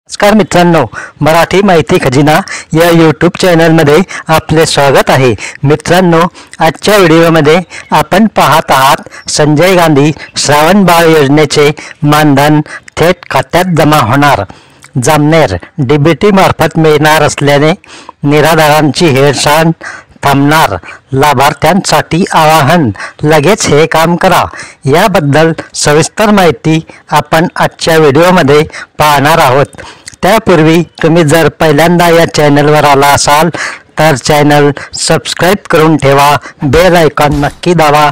नमस्कार मित्रांनो, मराठी माहिती खजिना या यूट्यूब चॅनलमध्ये आपले स्वागत आहे। मित्रांनो, आजच्या व्हिडिओमध्ये आपण पाहत आहात संजय गांधी श्रावण बाळ योजनेचे मानधन थेट खात्यात जमा होणार। जामनेर डीबीटी मार्फत मिळणार असल्याने निराधारांची हेळसांड थांबणार। लाभार्थ्यांसाठी आवाहन, लगेच हे काम करा। याबद्दल सविस्तर माहिती आपण आजच्या व्हिडिओमध्ये पाहणार आहोत। त्यापूर्वी तुम्ही जर पहिल्यांदा या चॅनलवर आला असाल तर चॅनल सबस्क्राइब करून ठेवा, बेल आयकॉन नक्की दाबा।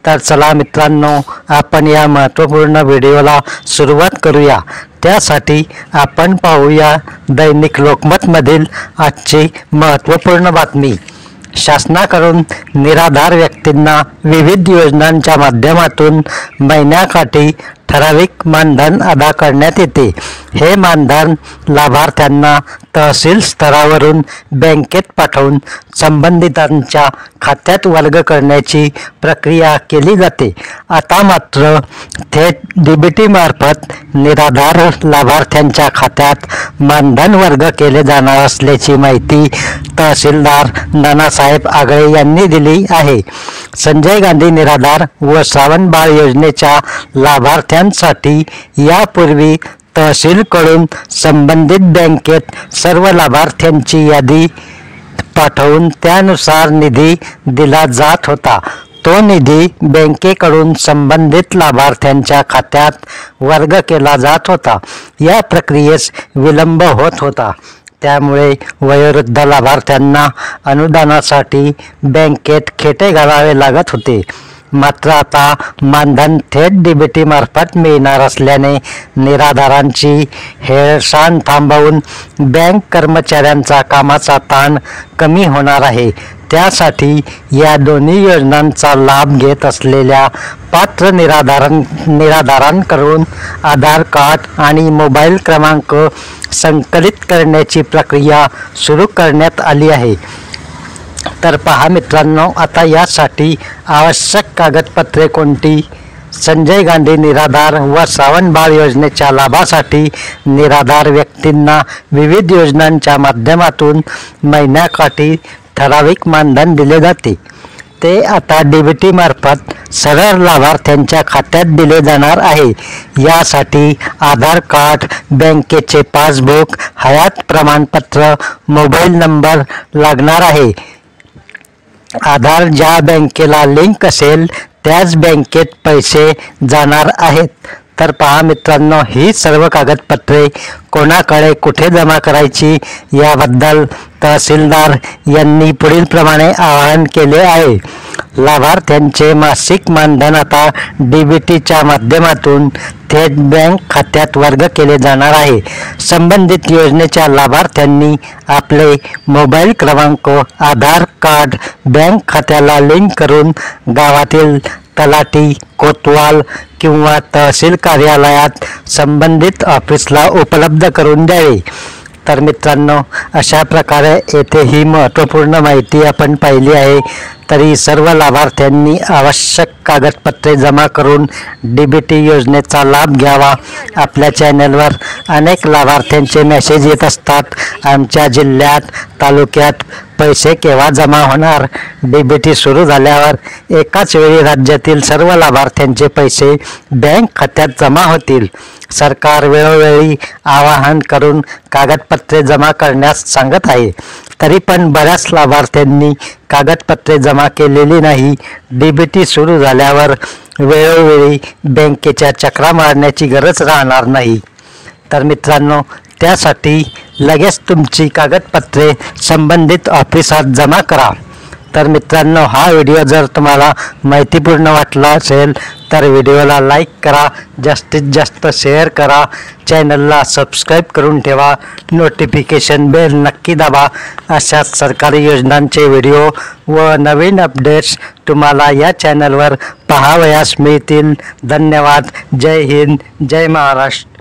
तर चला मित्रांनो, आपण या महत्त्वपूर्ण व्हिडिओला सुरुवात करूया। त्यासाठी आपण पाहूया दैनिक लोकमतमधील आजची महत्त्वपूर्ण बातमी। शासनाकडून निराधार व्यक्तींना विविध योजनांच्या माध्यमातून महिन्याकाठी ठराविक मानधन अदा करण्यात येते। हे मानधन लाभार्थ्यांना तहसील स्तरावरून बँकेत पाठवून संबंधितांच्या खात्यात वर्ग करण्याची प्रक्रिया केली जाते। आता मात्र थेट डीबीटी मार्फत निराधार लाभार्थ्यांच्या खात्यात मानधन वर्ग केले जाणार असल्याची माहिती तहसीलदार नानासाहेब आगळे यांनी दिली आहे। संजय गांधी निराधार व श्रावण बाळ योजनेच्या लाभार्थ्यांसाठी यापूर्वी तहसीलकडून संबंधित बँकेत सर्व लाभार्थ्यांची यादी पाठवून त्यानुसार निधी दिला जात होता। तो निधी बँकेकडून संबंधित लाभार्थ्यांच्या खात्यात वर्ग केला जात होता। या प्रक्रियेस विलंब होत होता, त्यामुळे वयोवृद्ध लाभार्थ्यांना अनुदानासाठी बँकेत खेटे घालावे लागत होते। मात्र आता मानधन थेट डीबीटी मार्फत मिळणार असल्याने निराधारांची हेळसांड थांबवून बँक कर्मचाऱ्यांचा कामाचा ताण कमी होणार आहे। त्यासाठी या दोन्ही योजनांचा लाभ घेत असलेल्या पात्र निराधारांकडून आधार कार्ड आणि मोबाईल क्रमांक संकलित करण्याची प्रक्रिया सुरू करण्यात आली आहे। तर पहा मित्रांनो, आता यासाठी आवश्यक कागदपत्रे कोणती? संजय गांधी निराधार व श्रावण बाळ योजनेच्या लाभासाठी निराधार व्यक्तींना विविध योजनांच्या माध्यमातून महिन्याकाठी ठराविक मानधन दिले जाते। ते आता डीबीटी मार्फत सरळ लाभार्थ्यांच्या खात्यात दिले जाणार आहे। यासाठी आधार कार्ड, बँकेचे पासबुक, हयात प्रमाणपत्र, मोबाईल नंबर लागणार आहे। आधार ज्या बँकेला लिंक असेल त्याच बँकेत पैसे जाणार आहेत। तर पहा मित्रांनो, ही सर्व कागदपत्रे कोणाकडे कुठे जमा करायची याबद्दल तहसीलदार यांनी पुढील प्रमाणे आवाहन केले आहे। लाभार्थ्यांचे मासिक मानधन आता डीबीटीच्या माध्यमातून थेट बँक खात्यात वर्ग केले जाणार आहे। संबंधित योजनेच्या लाभार्थ्यांनी आपले मोबाईल क्रमांक आधार कार्ड बँक खात्याला लिंक करून गावातील तलाठी, कोतवाल किंवा तहसील कार्यालयात संबंधित ऑफिसला उपलब्ध करून द्यावे। तर मित्रांनो, अशा प्रकारे येथे ही महत्त्वपूर्ण माहिती आपण पाहिली आहे। तरी सर्व लाभार्थ्यांनी आवश्यक कागदपत्रे जमा करून डीबीटी योजनेचा लाभ घ्यावा। आपल्या चॅनलवर अनेक लाभार्थ्यांचे मेसेज येत असतात, आमच्या जिल्ह्यात, तालुक्यात पैसे केव्हा जमा होणार? डीबीटी सुरू झाल्यावर एकाच वेळी राज्यातील सर्व लाभार्थ्यांचे पैसे बँक खात्यात जमा होतील। सरकार वेळोवेळी आवाहन करून कागदपत्रे जमा करण्यास सांगत आहे, तरी पण बऱ्याच लाभार्थ्यांनी कागदपत्रे जमा केलेली नाही। डीबीटी सुरू झाल्यावर वेळोवेळी बँकेच्या चक्रा मारण्याची गरज राहणार नाही। तर मित्रांनो, त्यासाठी लगेच तुमची कागदपत्रे संबंधित ऑफिसात जमा करा। तर मित्रांनो, हा व्हिडिओ जर तुम्हाला माहितीपूर्ण वाटला असेल तर व्हिडिओला लाईक करा, जास्तीत जास्त शेअर करा, चॅनलला सबस्क्राइब करून ठेवा, नोटिफिकेशन बेल नक्की दाबा। अशाच सरकारी योजनांचे व्हिडिओ व नवीन अपडेट्स तुम्हाला या चॅनलवर पाहावयास मिळतील। धन्यवाद। जय हिंद, जय महाराष्ट्र।